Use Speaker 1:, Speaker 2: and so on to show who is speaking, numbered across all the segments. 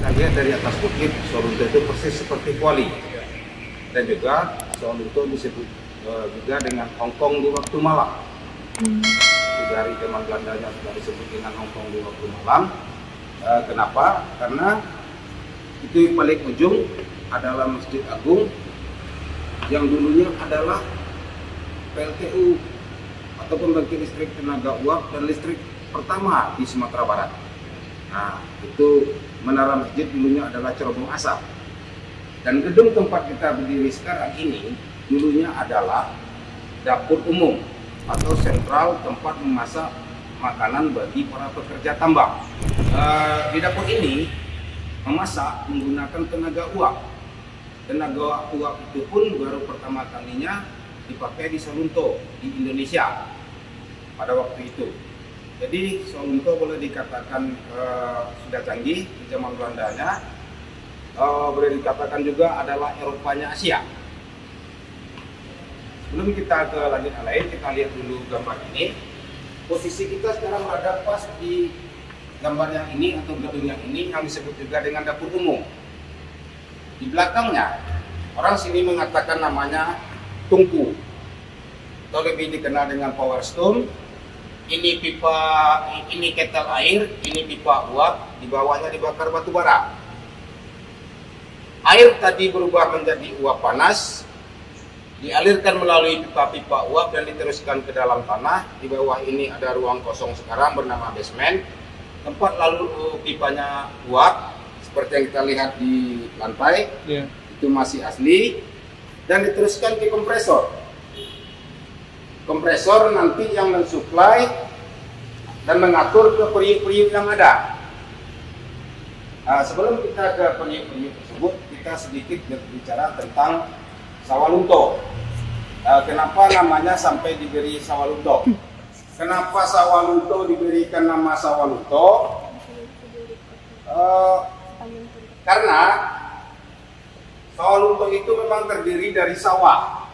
Speaker 1: kita lihat dari atas bukit, Sawalunto itu persis seperti Kuali. Dan juga Sawalunto disebut juga dengan Hongkong di waktu malam. Dari zaman Belandanya sudah disebut dengan Hongkong di waktu malam. Kenapa? Karena itu yang paling ujung adalah Masjid Agung yang dulunya adalah PLTU atau pembangkit listrik tenaga uap dan listrik pertama di Sumatera Barat. Nah, itu menara masjid dulunya adalah cerobong asap. Dan gedung tempat kita berdiri sekarang ini dulunya adalah dapur umum atau sentral tempat memasak makanan bagi para pekerja tambang. Di dapur ini memasak menggunakan tenaga uap. Tenaga uap itu pun baru pertama kalinya dipakai di Sawalunto di Indonesia pada waktu itu. Jadi Sawalunto boleh dikatakan sudah canggih di zaman Belandanya, boleh dikatakan juga adalah Eropanya Asia. Sebelum kita ke lanjut hal lain, kita lihat dulu gambar ini. Posisi kita sekarang berada pas di gambar yang ini atau gedung yang ini yang disebut juga dengan dapur umum. Di belakangnya, orang sini mengatakan namanya tungku, atau lebih dikenal dengan power stone. Ini pipa, ini ketel air, ini pipa uap, di bawahnya dibakar batu bara. Air tadi berubah menjadi uap panas, dialirkan melalui pipa-pipa uap dan diteruskan ke dalam tanah. Di bawah ini ada ruang kosong sekarang bernama basement, tempat lalu pipanya uap seperti yang kita lihat di lantai, itu masih asli, dan diteruskan ke kompresor. Kompresor nanti yang mensuplai dan mengatur ke periuk-periuk yang ada. Sebelum kita ke periuk-periuk tersebut, kita sedikit berbicara tentang Sawalunto. Kenapa namanya sampai diberi Sawalunto? Kenapa Sawalunto diberikan nama Sawalunto? Karena Sawalunto itu memang terdiri dari sawah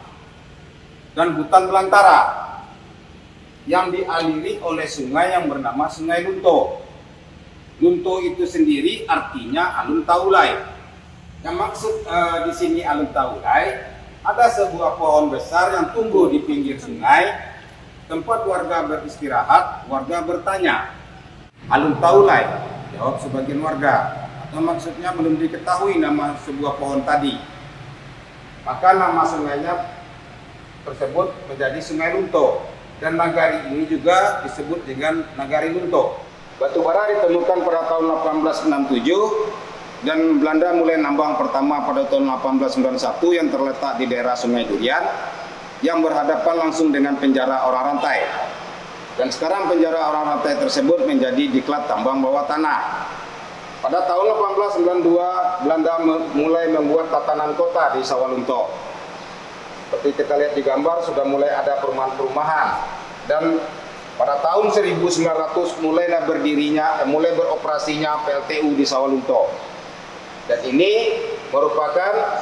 Speaker 1: dan hutan belantara yang dialiri oleh sungai yang bernama Sungai Lunto. Lunto itu sendiri artinya alun taulai. Yang maksud di sini alun taulai, ada sebuah pohon besar yang tumbuh di pinggir sungai, tempat warga beristirahat. Warga bertanya, alun taulai? Jawab sebagian warga, atau maksudnya belum diketahui nama sebuah pohon tadi. Maka nama sungainya tersebut menjadi Sungai Lunto, dan nagari ini juga disebut dengan Nagari Lunto. Batu bara ditemukan pada tahun 1867 dan Belanda mulai nambang pertama pada tahun 1891 yang terletak di daerah Sungai Durian yang berhadapan langsung dengan penjara orang rantai. Dan sekarang penjara orang rantai tersebut menjadi diklat tambang bawah tanah. Pada tahun 1892 Belanda mulai membuat tatanan kota di Sawalunto. Seperti kita lihat di gambar, sudah mulai ada perumahan-perumahan. Dan pada tahun 1900 mulai beroperasinya PLTU di Sawalunto. Dan ini merupakan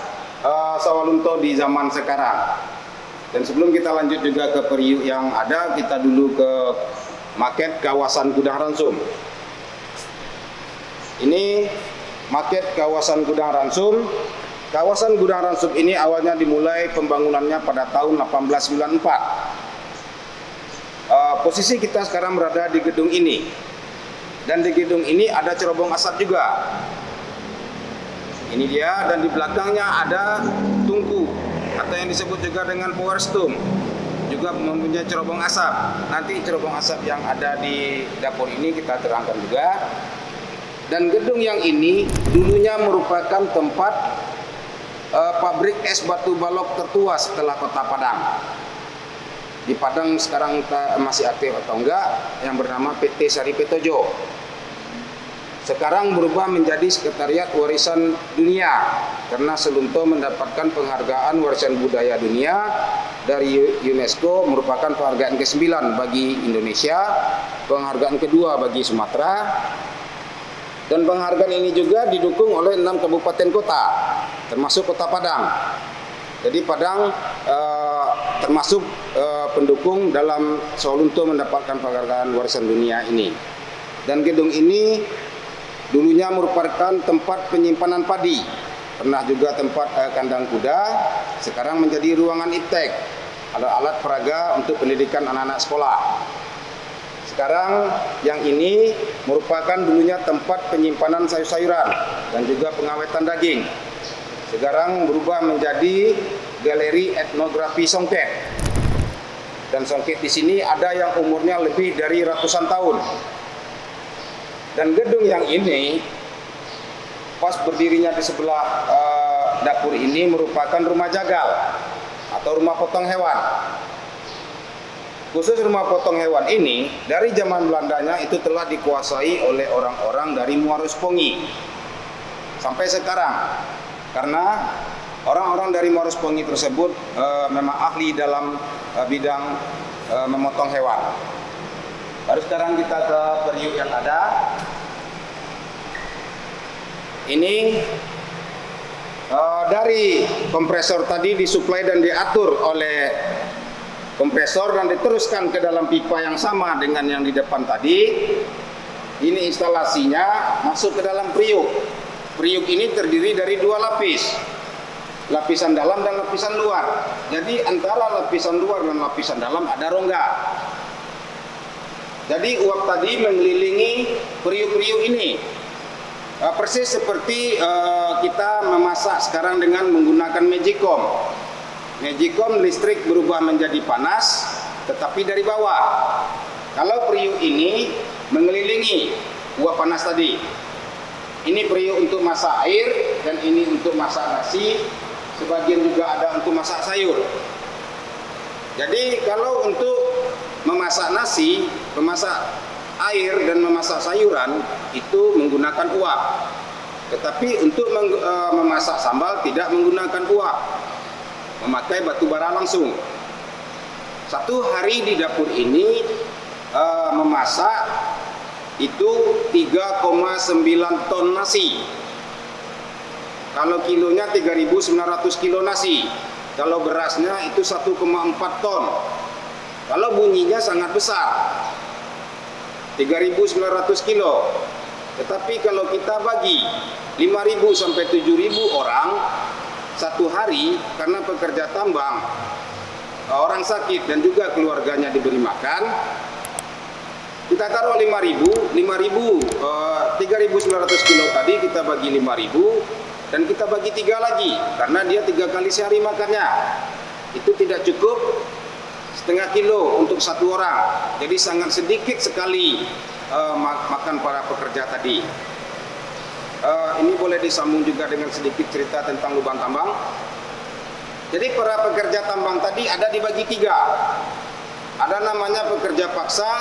Speaker 1: Sawalunto di zaman sekarang. Dan sebelum kita lanjut juga ke periuk yang ada, kita dulu ke maket kawasan Gudang Ransum. Ini maket kawasan Gudang Ransum. Kawasan Gudang Ransum ini awalnya dimulai pembangunannya pada tahun 1894. Posisi kita sekarang berada di gedung ini. Dan di gedung ini ada cerobong asap juga. Ini dia, dan di belakangnya ada tungku atau yang disebut juga dengan power stone, juga mempunyai cerobong asap. Nanti cerobong asap yang ada di dapur ini kita terangkan juga. Dan gedung yang ini dulunya merupakan tempat pabrik es batu balok tertua setelah Kota Padang. Di Padang sekarang masih aktif atau enggak, yang bernama PT Sari Petojo. Sekarang berubah menjadi Sekretariat Warisan Dunia karena Sawalunto mendapatkan penghargaan Warisan Budaya Dunia dari UNESCO, merupakan penghargaan ke-9 bagi Indonesia, penghargaan kedua bagi Sumatera, dan penghargaan ini juga didukung oleh 6 kabupaten kota, termasuk Kota Padang. Jadi Padang termasuk pendukung dalam Sawalunto mendapatkan penghargaan Warisan Dunia ini. Dan gedung ini dulunya merupakan tempat penyimpanan padi, pernah juga tempat kandang kuda, sekarang menjadi ruangan iptek, alat-alat peraga untuk pendidikan anak-anak sekolah. Sekarang yang ini merupakan dulunya tempat penyimpanan sayur-sayuran dan juga pengawetan daging. Sekarang berubah menjadi galeri etnografi songket. Dan songket di sini ada yang umurnya lebih dari ratusan tahun. Dan gedung yang ini, pas berdirinya di sebelah dapur ini merupakan rumah jagal atau rumah potong hewan. Khusus rumah potong hewan ini, dari zaman Belandanya itu telah dikuasai oleh orang-orang dari Muarus Pongi sampai sekarang. Karena orang-orang dari Muarus Pongi tersebut memang ahli dalam bidang memotong hewan. Baru sekarang kita ke periuk yang ada. Ini dari kompresor tadi disuplai dan diatur oleh kompresor dan diteruskan ke dalam pipa yang sama dengan yang di depan tadi. Ini instalasinya masuk ke dalam periuk. Periuk ini terdiri dari dua lapis, lapisan dalam dan lapisan luar. Jadi antara lapisan luar dan lapisan dalam ada rongga. Jadi uap tadi mengelilingi periuk-periuk ini, persis seperti kita memasak sekarang dengan menggunakan magicom. Magicom listrik berubah menjadi panas, tetapi dari bawah. Kalau periuk ini mengelilingi uap panas tadi. Ini periuk untuk masak air dan ini untuk masak nasi. Sebagian juga ada untuk masak sayur. Jadi kalau untuk memasak nasi, memasak air dan memasak sayuran itu menggunakan uap. Tetapi untuk memasak sambal tidak menggunakan uap, memakai batu bara langsung. Satu hari di dapur ini memasak itu 3,9 ton nasi. Kalau kilonya 3.900 kilo nasi. Kalau berasnya itu 1,4 ton. Kalau bunyinya sangat besar, 3.900 kilo. Tetapi kalau kita bagi 5.000 sampai 7.000 orang satu hari, karena pekerja tambang, orang sakit dan juga keluarganya diberi makan, kita taruh 5.000, 3.900 kilo tadi kita bagi 5.000 dan kita bagi 3 lagi, karena dia 3 kali sehari makannya. Itu tidak cukup setengah kilo untuk satu orang, jadi sangat sedikit sekali makan para pekerja tadi. Ini boleh disambung juga dengan sedikit cerita tentang lubang tambang. Jadi para pekerja tambang tadi ada dibagi 3. Ada namanya pekerja paksa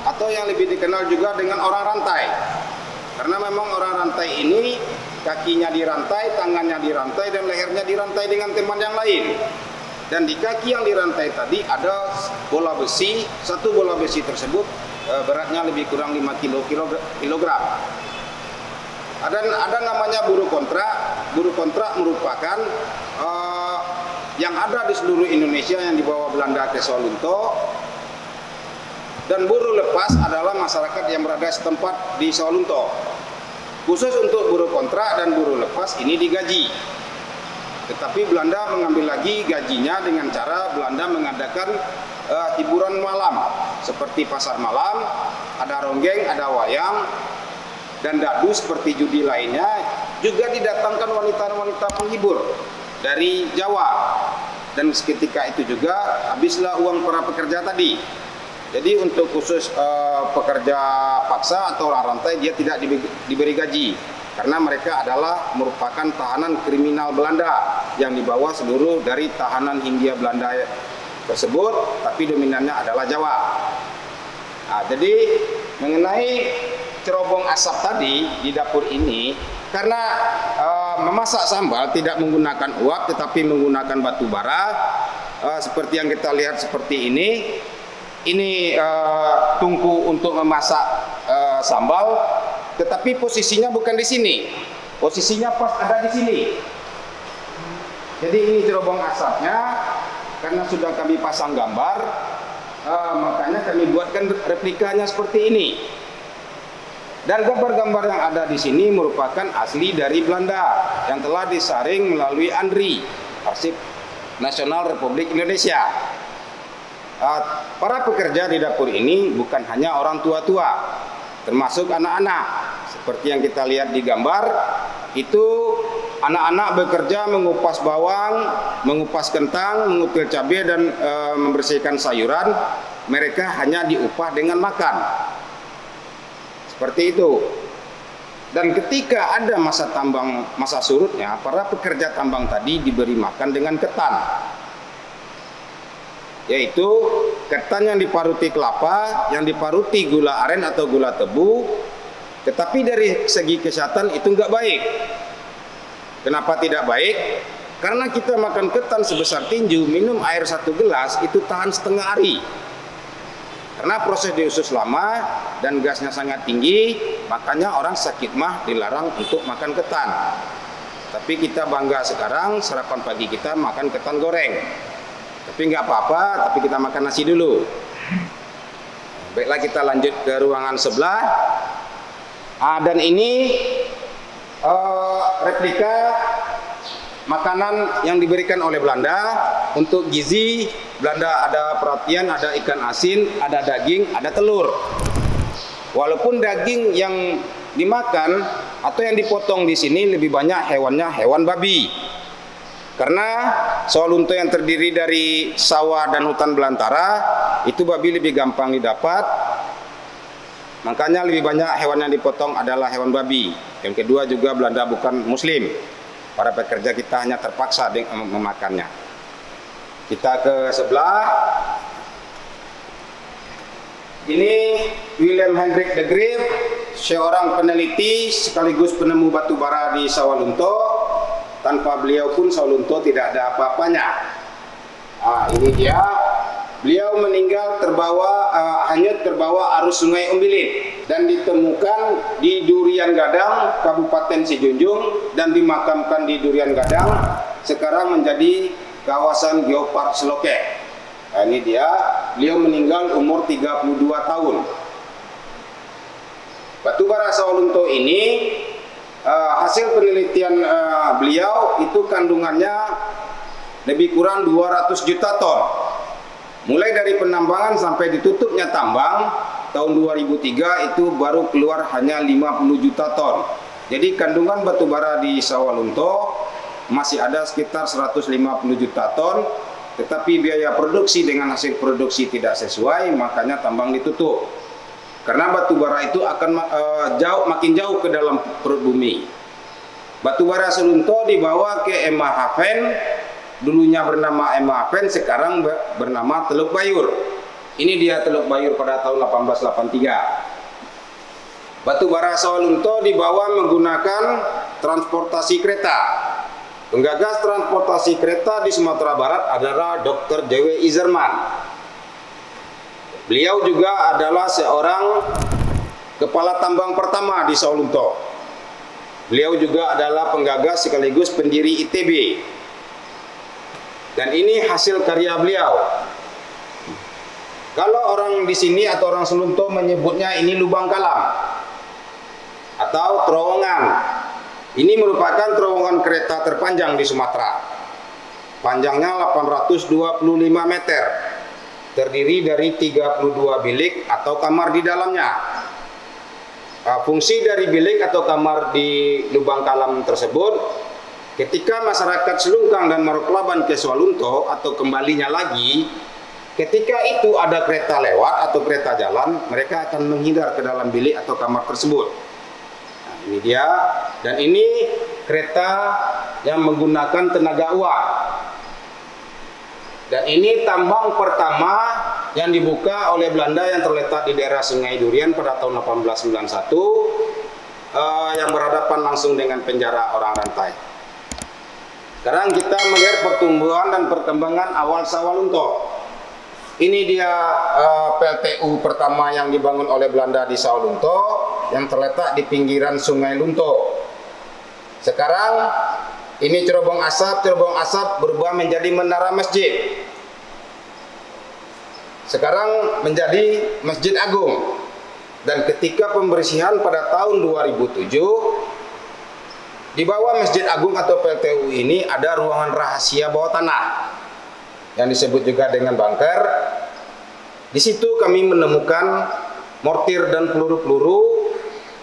Speaker 1: atau yang lebih dikenal juga dengan orang rantai. Karena memang orang rantai ini kakinya dirantai, tangannya dirantai, dan lehernya dirantai dengan teman yang lain. Dan di kaki yang dirantai tadi ada bola besi. Satu bola besi tersebut beratnya lebih kurang 5 kilogram. Ada namanya buruh kontrak. Buruh kontrak merupakan yang ada di seluruh Indonesia yang dibawa Belanda ke Sawalunto. Dan buruh lepas adalah masyarakat yang berada setempat di Sawalunto. Khusus untuk buruh kontrak dan buruh lepas ini digaji. Tetapi Belanda mengambil lagi gajinya dengan cara Belanda mengadakan hiburan malam seperti pasar malam, ada ronggeng, ada wayang, dan dadu seperti judi lainnya. Juga didatangkan wanita-wanita penghibur dari Jawa, dan seketika itu juga habislah uang para pekerja tadi. Jadi untuk khusus pekerja paksa atau orang rantai dia tidak diberi gaji, karena mereka adalah merupakan tahanan kriminal Belanda yang dibawa seluruh dari tahanan Hindia Belanda tersebut, tapi dominannya adalah Jawa. Nah, jadi mengenai cerobong asap tadi di dapur ini, karena memasak sambal tidak menggunakan uap tetapi menggunakan batu bara, seperti yang kita lihat seperti ini. Ini tungku untuk memasak sambal, tetapi posisinya bukan di sini. Posisinya pas ada di sini. Jadi ini cerobong asapnya, karena sudah kami pasang gambar, makanya kami buatkan replikanya seperti ini. Dan gambar-gambar yang ada di sini merupakan asli dari Belanda yang telah disaring melalui ANRI, Arsip Nasional Republik Indonesia. Para pekerja di dapur ini bukan hanya orang tua-tua, termasuk anak-anak. Seperti yang kita lihat di gambar, itu anak-anak bekerja mengupas bawang, mengupas kentang, mengupil cabai dan membersihkan sayuran. Mereka hanya diupah dengan makan. Seperti itu. Dan ketika ada masa tambang, masa surutnya, para pekerja tambang tadi diberi makan dengan ketan. Yaitu ketan yang diparuti kelapa, yang diparuti gula aren atau gula tebu. Tetapi dari segi kesehatan itu enggak baik. Kenapa tidak baik? Karena kita makan ketan sebesar tinju, minum air 1 gelas, itu tahan setengah hari. Karena proses di usus lama dan gasnya sangat tinggi, makanya orang sakit mah dilarang untuk makan ketan. Tapi kita bangga sekarang, sarapan pagi kita makan ketan goreng. Tapi nggak apa-apa, tapi kita makan nasi dulu. Baiklah, kita lanjut ke ruangan sebelah. Dan ini replika makanan yang diberikan oleh Belanda untuk gizi. Belanda ada perhatian, ada ikan asin, ada daging, ada telur. Walaupun daging yang dimakan atau yang dipotong di sini lebih banyak hewannya hewan babi. Karena Sawalunto yang terdiri dari sawah dan hutan belantara, itu babi lebih gampang didapat. Makanya lebih banyak hewan yang dipotong adalah hewan babi. Yang kedua juga Belanda bukan muslim. Para pekerja kita hanya terpaksa memakannya. Kita ke sebelah. Ini William Hendrik de Greef, seorang peneliti sekaligus penemu batu bara di Sawalunto. Tanpa beliau pun Sawalunto tidak ada apa-apanya. Ini dia. Beliau meninggal hanyut terbawa arus Sungai Umbilin dan ditemukan di Durian Gadang, Kabupaten Sijunjung, dan dimakamkan di Durian Gadang. Sekarang menjadi kawasan Geopark Seloke. Ini dia. Beliau meninggal umur 32 tahun. Batu bara Sawalunto ini hasil penelitian beliau itu kandungannya lebih kurang 200 juta ton. Mulai dari penambangan sampai ditutupnya tambang tahun 2003 itu baru keluar hanya 50 juta ton. Jadi kandungan batu bara di Sawalunto masih ada sekitar 150 juta ton, tetapi biaya produksi dengan hasil produksi tidak sesuai, makanya tambang ditutup. Karena batu bara itu akan makin jauh ke dalam perut bumi. Batu bara Sawalunto dibawa ke Emahafen. Dulunya bernama Emahafen, sekarang bernama Teluk Bayur. Ini dia Teluk Bayur pada tahun 1883. Batu bara Sawalunto dibawa menggunakan transportasi kereta. Penggagas transportasi kereta di Sumatera Barat adalah Dr. J.W. Izerman. Beliau juga adalah seorang kepala tambang pertama di Sawalunto. Beliau juga adalah penggagas sekaligus pendiri ITB. Dan ini hasil karya beliau. Kalau orang di sini atau orang Sawalunto menyebutnya ini lubang kalam atau terowongan. Ini merupakan terowongan kereta terpanjang di Sumatera. Panjangnya 825 meter. Terdiri dari 32 bilik atau kamar di dalamnya. Fungsi dari bilik atau kamar di lubang kalam tersebut, ketika masyarakat Selungkang dan Maroklaban ke Sawalunto atau kembalinya lagi, ketika itu ada kereta lewat atau kereta jalan, mereka akan menghindar ke dalam bilik atau kamar tersebut. Nah, ini dia. Dan ini kereta yang menggunakan tenaga uap. Dan ini tambang pertama yang dibuka oleh Belanda yang terletak di daerah Sungai Durian pada tahun 1891 yang berhadapan langsung dengan penjara orang rantai. Sekarang kita melihat pertumbuhan dan perkembangan awal Sawalunto. Ini dia PLTU pertama yang dibangun oleh Belanda di Sawalunto yang terletak di pinggiran Sungai Lunto. Sekarang ini cerobong asap berubah menjadi menara masjid. Sekarang menjadi Masjid Agung. Dan ketika pembersihan pada tahun 2007, di bawah Masjid Agung atau PLTU ini ada ruangan rahasia bawah tanah yang disebut juga dengan bunker. Di situ kami menemukan mortir dan peluru-peluru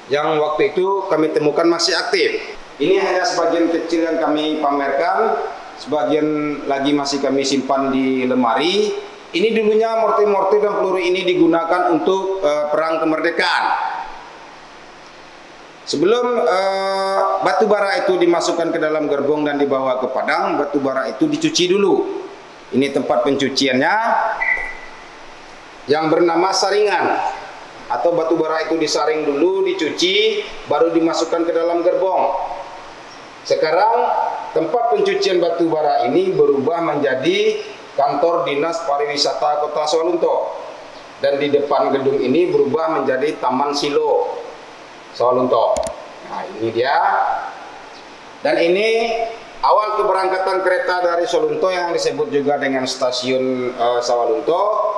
Speaker 1: yang waktu itu kami temukan masih aktif. Ini hanya sebagian kecil yang kami pamerkan, sebagian lagi masih kami simpan di lemari. Ini dulunya mortir-mortir dan peluru ini digunakan untuk perang kemerdekaan. Sebelum batu bara itu dimasukkan ke dalam gerbong dan dibawa ke Padang, batu bara itu dicuci dulu. Ini tempat pencuciannya yang bernama saringan, atau batu bara itu disaring dulu, dicuci, baru dimasukkan ke dalam gerbong. Sekarang tempat pencucian batu bara ini berubah menjadi kantor Dinas Pariwisata Kota Sawalunto, dan di depan gedung ini berubah menjadi Taman Silo Sawalunto. Nah, ini dia. Dan ini awal keberangkatan kereta dari Sawalunto yang disebut juga dengan stasiun Sawalunto,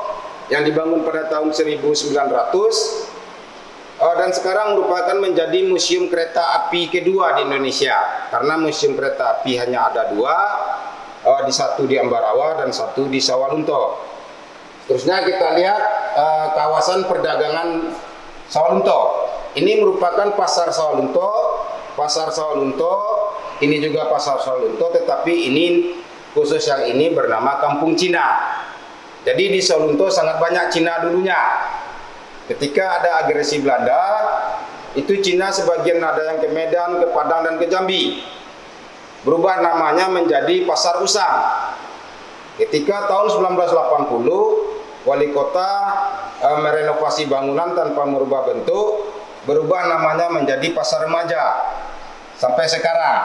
Speaker 1: yang dibangun pada tahun 1900 dan sekarang merupakan menjadi museum kereta api kedua di Indonesia, karena museum kereta api hanya ada dua, di satu di Ambarawa dan satu di Sawalunto. Terusnya kita lihat kawasan perdagangan Sawalunto. Ini merupakan pasar Sawalunto. Pasar Sawalunto ini juga pasar Sawalunto, tetapi ini khusus yang ini bernama Kampung Cina. Jadi di Sawalunto sangat banyak Cina dulunya. Ketika ada agresi Belanda, itu Cina sebagian ada yang ke Medan, ke Padang dan ke Jambi. Berubah namanya menjadi Pasar Usang. Ketika tahun 1980 wali kota merenovasi bangunan tanpa merubah bentuk, berubah namanya menjadi Pasar Remaja sampai sekarang.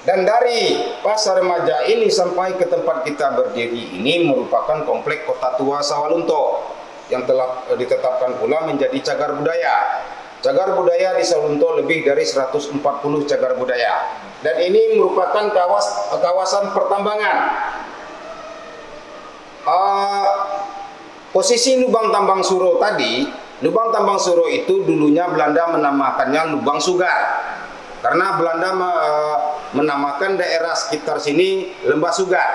Speaker 1: Dan dari Pasar Remaja ini sampai ke tempat kita berdiri ini merupakan komplek Kota Tua Sawalunto yang telah ditetapkan pula menjadi cagar budaya. Cagar budaya di Sawalunto lebih dari 140 cagar budaya. Dan ini merupakan kawasan pertambangan. Posisi lubang tambang Suro tadi, lubang tambang Suro itu dulunya Belanda menamakannya lubang Sugar. Karena Belanda menamakan daerah sekitar sini Lembah Sugar.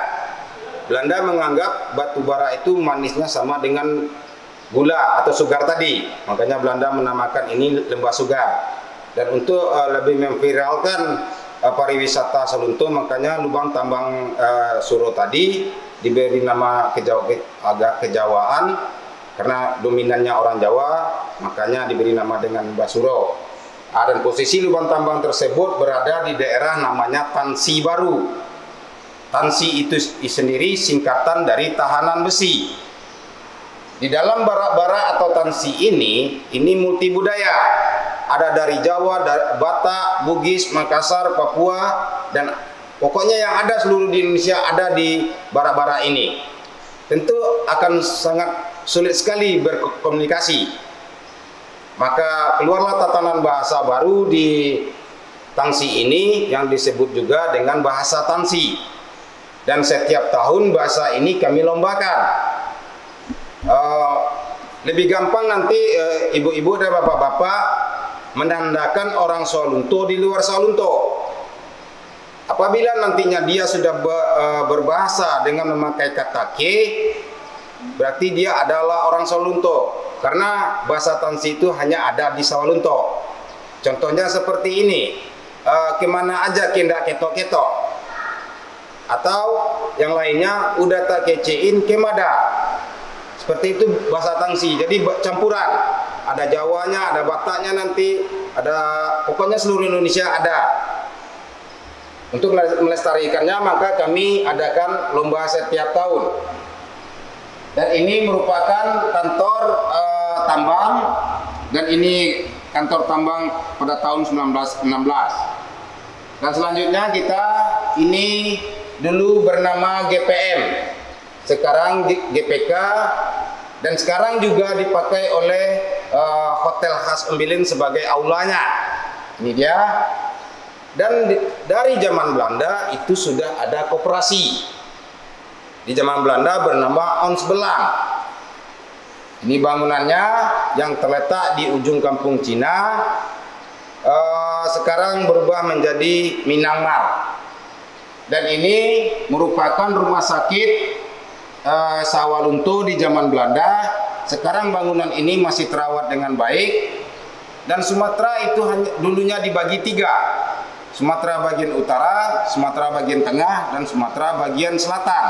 Speaker 1: Belanda menganggap batu bara itu manisnya sama dengan gula atau sugar tadi, makanya Belanda menamakan ini Lembah Sugar. Dan untuk lebih memviralkan pariwisata Sawalunto, makanya lubang tambang Suro tadi diberi nama agak kejawaan, karena dominannya orang Jawa, makanya diberi nama dengan Lembah Suro. Dan posisi lubang tambang tersebut berada di daerah namanya Tansi Baru. Tansi itu sendiri singkatan dari tahanan besi. Di dalam barak-barak atau tansi ini multi budaya. Ada dari Jawa, Batak, Bugis, Makassar, Papua, dan pokoknya yang ada seluruh di Indonesia ada di barak-barak ini. Tentu akan sangat sulit sekali berkomunikasi. Maka keluarlah tatanan bahasa baru di Tansi ini yang disebut juga dengan bahasa Tansi. Dan setiap tahun bahasa ini kami lombakan. Lebih gampang nanti ibu-ibu dan bapak-bapak menandakan orang Sawalunto di luar Sawalunto. Apabila nantinya dia sudah berbahasa dengan memakai kata ke, berarti dia adalah orang Sawalunto. Karena bahasa Tansi itu hanya ada di Sawalunto. Contohnya seperti ini, kemana aja kendak ketok-ketok. Atau yang lainnya, udah tak kecein kemada. Seperti itu bahasa Tansi. Jadi campuran. Ada Jawanya, ada Bataknya nanti, ada pokoknya seluruh Indonesia ada. Untuk melestarikannya maka kami adakan lomba setiap tahun. Dan ini merupakan kantor tambang, dan ini kantor tambang pada tahun 1916. Dan selanjutnya kita ini dulu bernama GPM, sekarang GPK, dan sekarang juga dipakai oleh Hotel Khas Embilin sebagai aulanya. Ini dia. Dan dari zaman Belanda itu sudah ada koperasi. Di zaman Belanda bernama Ons Belang. Ini bangunannya yang terletak di ujung kampung Cina sekarang berubah menjadi Minangmar. Dan ini merupakan rumah sakit Sawalunto di zaman Belanda. Sekarang bangunan ini masih terawat dengan baik. Dan Sumatera itu dulunya dibagi 3. Sumatera bagian utara, Sumatera bagian tengah, dan Sumatera bagian selatan.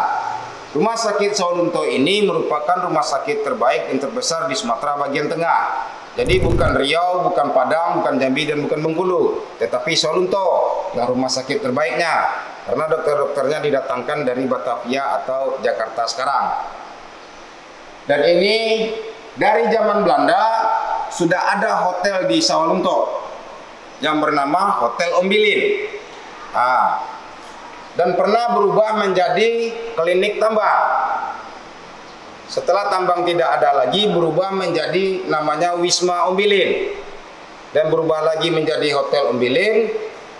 Speaker 1: Rumah sakit Sawalunto ini merupakan rumah sakit terbaik dan terbesar di Sumatera bagian tengah. Jadi bukan Riau, bukan Padang, bukan Jambi, dan bukan Bengkulu, tetapi Sawalunto yang rumah sakit terbaiknya. Karena dokter-dokternya didatangkan dari Batavia atau Jakarta sekarang. Dan ini dari zaman Belanda sudah ada hotel di Sawalunto yang bernama Hotel Ombilin. Dan pernah berubah menjadi klinik tambang. Setelah tambang tidak ada lagi, berubah menjadi namanya Wisma Ombilin. Dan berubah lagi menjadi Hotel Ombilin.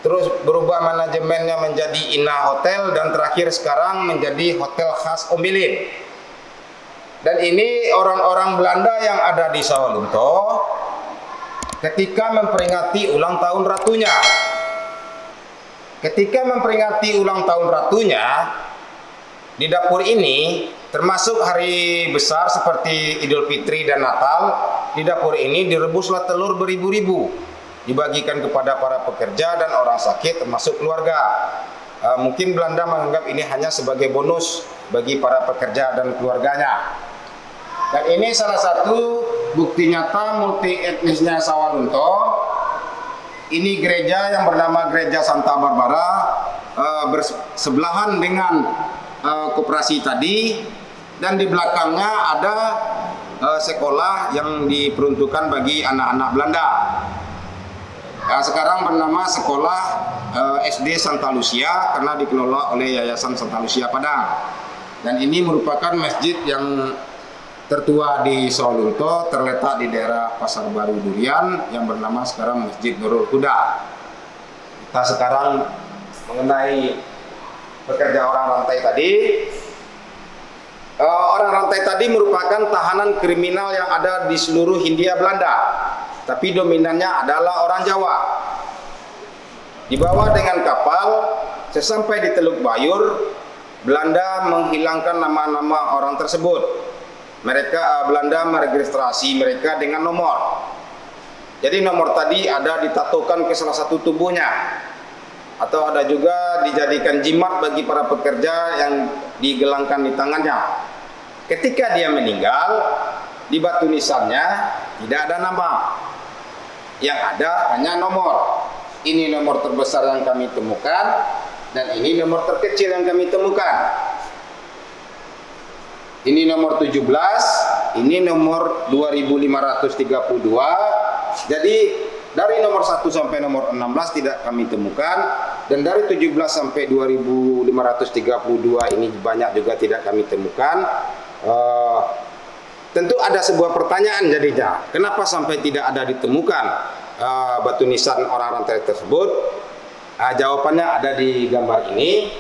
Speaker 1: Terus berubah manajemennya menjadi Ina Hotel, dan terakhir sekarang menjadi Hotel Khas Ombilin. Dan ini orang-orang Belanda yang ada di Sawalunto ketika memperingati ulang tahun ratunya. Ketika memperingati ulang tahun ratunya, di dapur ini termasuk hari besar seperti Idul Fitri dan Natal, di dapur ini direbuslah telur beribu-ribu, dibagikan kepada para pekerja dan orang sakit termasuk keluarga. Mungkin Belanda menganggap ini hanya sebagai bonus bagi para pekerja dan keluarganya. Dan ini salah satu bukti nyata multi etnisnya Sawalunto. Ini gereja yang bernama Gereja Santa Barbara, bersebelahan dengan koperasi tadi, dan di belakangnya ada sekolah yang diperuntukkan bagi anak-anak Belanda. Sekarang bernama Sekolah SD Santa Lucia karena dikelola oleh Yayasan Santa Lucia Padang. Dan ini merupakan masjid yang tertua di Sawalunto, terletak di daerah Pasar Baru Durian yang bernama sekarang Masjid Nurul Huda. Kita sekarang mengenai pekerja orang rantai tadi. Orang rantai tadi merupakan tahanan kriminal yang ada di seluruh Hindia Belanda, tapi dominannya adalah orang Jawa. Dibawa dengan kapal, sesampai di Teluk Bayur, Belanda menghilangkan nama-nama orang tersebut. Belanda meregistrasi mereka dengan nomor. Jadi nomor tadi ada ditatokan ke salah satu tubuhnya, atau ada juga dijadikan jimat bagi para pekerja yang digelangkan di tangannya. Ketika dia meninggal, di batu nisannya tidak ada nama, yang ada hanya nomor. Ini nomor terbesar yang kami temukan, dan ini nomor terkecil yang kami temukan. Ini nomor 17, ini nomor 2532. Jadi dari nomor 1 sampai nomor 16 tidak kami temukan, dan dari 17 sampai 2532 ini banyak juga tidak kami temukan. Tentu ada sebuah pertanyaan jadinya, kenapa sampai tidak ada ditemukan batu nisan orang rantai tersebut? Jawabannya ada di gambar ini.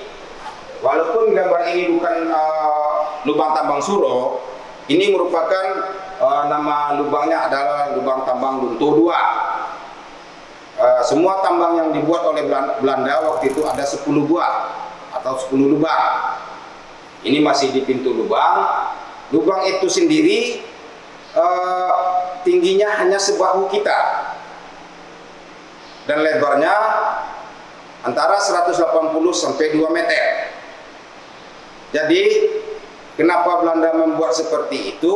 Speaker 1: Walaupun gambar ini bukan lubang tambang Suro, ini merupakan nama lubangnya adalah lubang tambang Lunto 2. Semua tambang yang dibuat oleh Belanda waktu itu ada 10 buah atau 10 lubang. Ini masih di pintu lubang. Lubang itu sendiri tingginya hanya sebahu kita, dan lebarnya antara 180 sampai 2 meter. Jadi kenapa Belanda membuat seperti itu?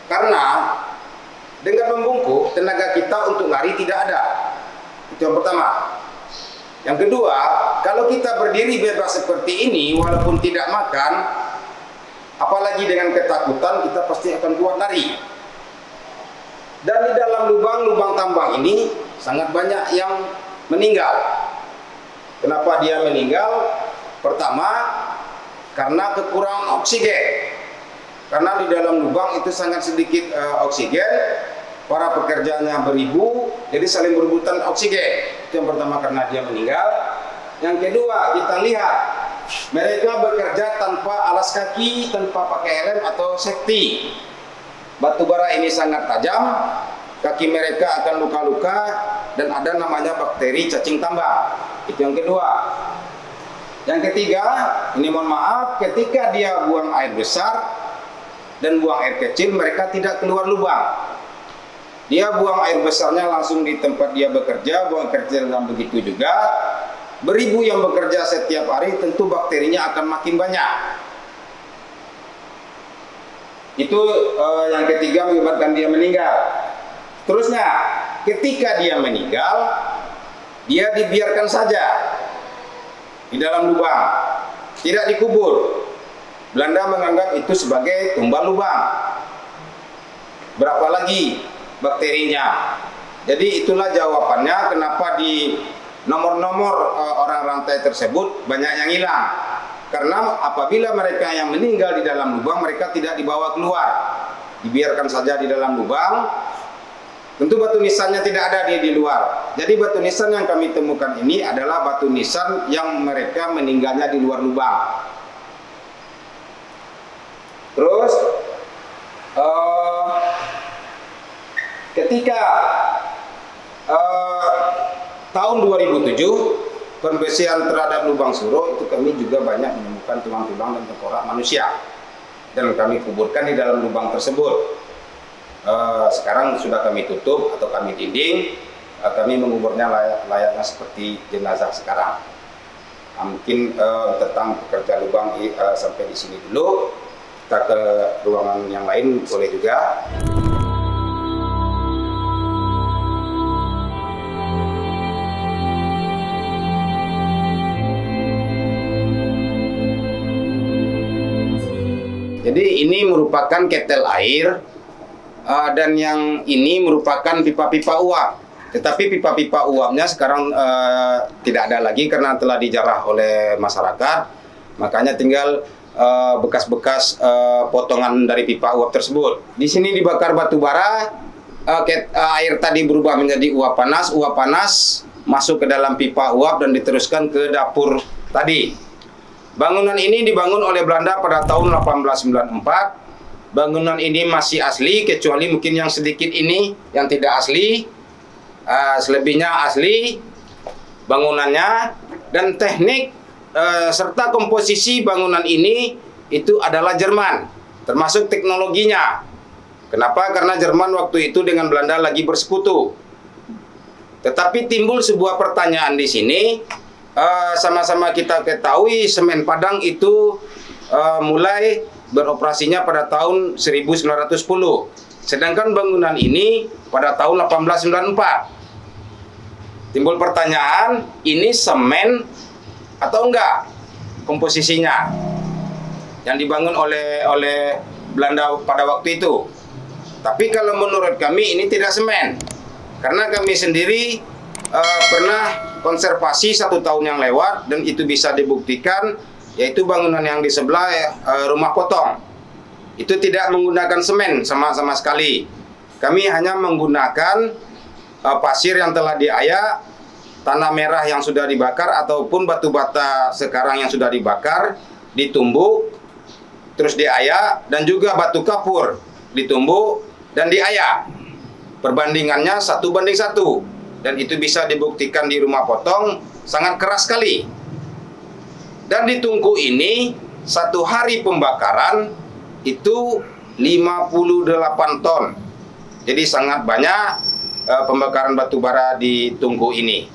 Speaker 1: Karena dengan membungkuk, tenaga kita untuk lari tidak ada. Itu yang pertama. Yang kedua, kalau kita berdiri bebas seperti ini, walaupun tidak makan, apalagi dengan ketakutan, kita pasti akan kuat lari. Dan di dalam lubang-lubang tambang ini sangat banyak yang meninggal. Kenapa dia meninggal? Pertama, karena kekurangan oksigen. Karena di dalam lubang itu sangat sedikit oksigen, para pekerjanya beribu, jadi saling berebutan oksigen. Itu yang pertama, karena dia meninggal. Yang kedua, kita lihat mereka bekerja tanpa alas kaki, tanpa pakai helm atau safety. Batu bara ini sangat tajam, kaki mereka akan luka-luka, dan ada namanya bakteri cacing tambang. Itu yang kedua. Yang ketiga, ini mohon maaf, ketika dia buang air besar dan buang air kecil, mereka tidak keluar lubang. Dia buang air besarnya langsung di tempat dia bekerja, buang air kecil dan begitu juga. Beribu yang bekerja setiap hari, tentu bakterinya akan makin banyak. Itu yang ketiga menyebabkan dia meninggal. Terusnya, ketika dia meninggal, dia dibiarkan saja di dalam lubang, tidak dikubur. Belanda menganggap itu sebagai tumbal lubang. Berapa lagi bakterinya? Jadi itulah jawabannya kenapa di nomor-nomor orang rantai tersebut banyak yang hilang. Karena apabila mereka yang meninggal di dalam lubang, mereka tidak dibawa keluar, dibiarkan saja di dalam lubang. Tentu batu nisannya tidak ada di luar. Jadi batu nisan yang kami temukan ini adalah batu nisan yang mereka meninggalnya di luar lubang. Terus ketika tahun 2007 pembersihan terhadap lubang Suro, itu kami juga banyak menemukan tulang-tulang dan tengkorak manusia, dan kami kuburkan di dalam lubang tersebut. Sekarang sudah kami tutup atau kami dinding, kami menguburnya layaknya seperti jenazah sekarang. Mungkin tentang pekerja lubang sampai di sini dulu. Kita ke ruangan yang lain boleh juga. Jadi ini merupakan ketel air. Dan yang ini merupakan pipa-pipa uap. Tetapi pipa-pipa uapnya sekarang tidak ada lagi karena telah dijarah oleh masyarakat. Makanya tinggal bekas-bekas potongan dari pipa uap tersebut. Di sini dibakar batu bara, air tadi berubah menjadi uap panas masuk ke dalam pipa uap dan diteruskan ke dapur tadi. Bangunan ini dibangun oleh Belanda pada tahun 1894. Bangunan ini masih asli, kecuali mungkin yang sedikit ini yang tidak asli. Selebihnya asli bangunannya, dan teknik serta komposisi bangunan ini itu adalah Jerman, termasuk teknologinya. Kenapa? Karena Jerman waktu itu dengan Belanda lagi bersekutu. Tetapi timbul sebuah pertanyaan di sini. Sama-sama kita ketahui semen Padang itu mulai beroperasinya pada tahun 1910. Sedangkan bangunan ini pada tahun 1894. Timbul pertanyaan, ini semen atau enggak komposisinya yang dibangun oleh Belanda pada waktu itu. Tapi kalau menurut kami ini tidak semen. Karena kami sendiri pernah konservasi 1 tahun yang lewat, dan itu bisa dibuktikan, yaitu bangunan yang di sebelah rumah potong. Itu tidak menggunakan semen sama sekali. Kami hanya menggunakan pasir yang telah diayak, tanah merah yang sudah dibakar, ataupun batu bata sekarang yang sudah dibakar, ditumbuk, terus diayak, dan juga batu kapur ditumbuk dan diayak. Perbandingannya 1:1, dan itu bisa dibuktikan di rumah potong, sangat keras sekali. Dan di tungku ini, 1 hari pembakaran itu 58 ton. Jadi sangat banyak pembakaran batu bara di tungku ini.